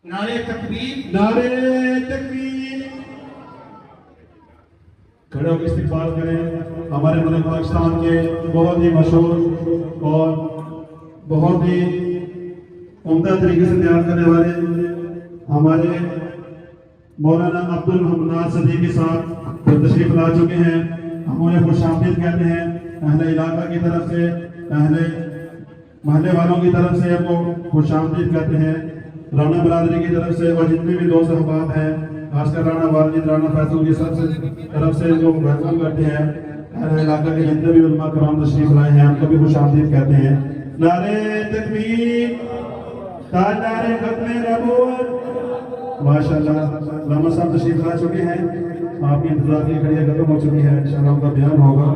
नारे तकबीर, नारे तकबीर। खड़े होकर इस्तिक़बाल करें हमारे मुल्क पाकिस्तान के बहुत ही मशहूर और बहुत ही उम्दा तरीके से तैयार करने वाले हमारे मौलाना अब्दुल हन्नान सदीकी साहब जो तशरीफ ला चुके हैं। हम उन्हें खुशामदीद कहते हैं अहले इलाका की तरफ से, अहले महल्ले वालों की तरफ से हमको खुशामदीद कहते हैं, राना बरादरी की तरफ से और जितने भी दोस्त अहबाब हैं, खासकर राना वाजिद, राना फैसल की तरफ से जो वेलकम करते हैं। अहले इलाका के जितने भी उलमा कराम तशरीफ लाए हैं उनको भी खुशामदीद कहते हैं। नारे तकबीर, नारे खत्मे नबूवत। माशाअल्लाह रामा साहब तशरीफ ला चुके हैं, आपकी इंतजार की घड़ियां खत्म हो चुकी है, इंशाअल्लाह उनका बयान होगा।